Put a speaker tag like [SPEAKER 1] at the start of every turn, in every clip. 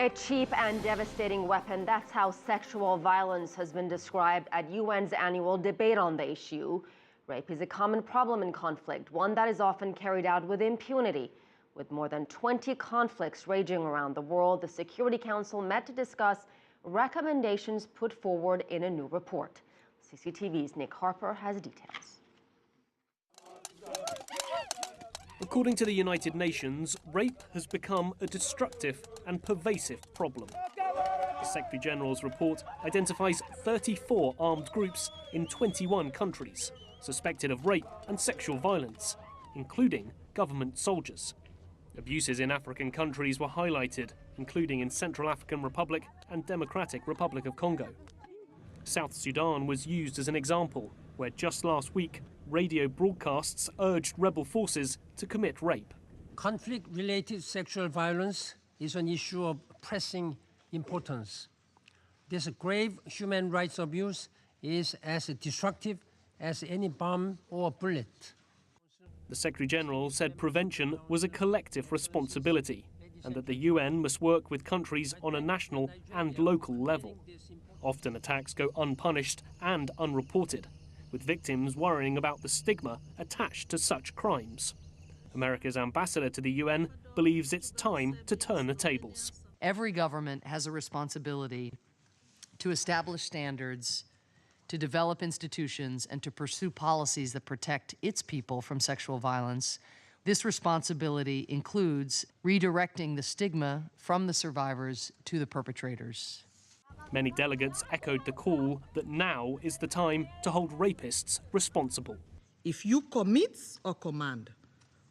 [SPEAKER 1] A cheap and devastating weapon. That's how sexual violence has been described at UN's annual debate on the issue. Rape is a common problem in conflict, one that is often carried out with impunity. With more than 20 conflicts raging around the world, the Security Council met to discuss recommendations put forward in a new report. CCTV's Nick Harper has details.
[SPEAKER 2] According to the United Nations, rape has become a destructive and pervasive problem. The Secretary-General's report identifies 34 armed groups in 21 countries suspected of rape and sexual violence, including government soldiers. Abuses in African countries were highlighted, including in Central African Republic and Democratic Republic of Congo. South Sudan was used as an example, where just last week, radio broadcasts urged rebel forces to commit rape.
[SPEAKER 3] Conflict-related sexual violence is an issue of pressing importance. This grave human rights abuse is as destructive as any bomb or bullet.
[SPEAKER 2] The Secretary-General said prevention was a collective responsibility and that the UN must work with countries on a national and local level. Often attacks go unpunished and unreported, with victims worrying about the stigma attached to such crimes. America's ambassador to the UN believes it's time to turn the tables.
[SPEAKER 4] Every government has a responsibility to establish standards, to develop institutions, and to pursue policies that protect its people from sexual violence. This responsibility includes redirecting the stigma from the survivors to the perpetrators.
[SPEAKER 2] Many delegates echoed the call that now is the time to hold rapists responsible.
[SPEAKER 5] If you commit or command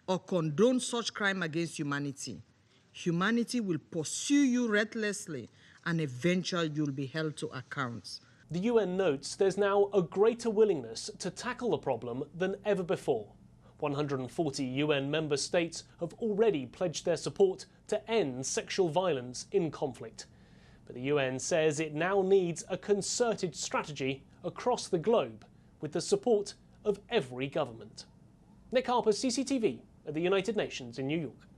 [SPEAKER 5] or condone such crime against humanity, humanity will pursue you relentlessly and eventually you'll be held to account.
[SPEAKER 2] The UN notes there's now a greater willingness to tackle the problem than ever before. 140 UN member states have already pledged their support to end sexual violence in conflict. But the UN says it now needs a concerted strategy across the globe with the support of every government. Nick Harper, CCTV at the United Nations in New York.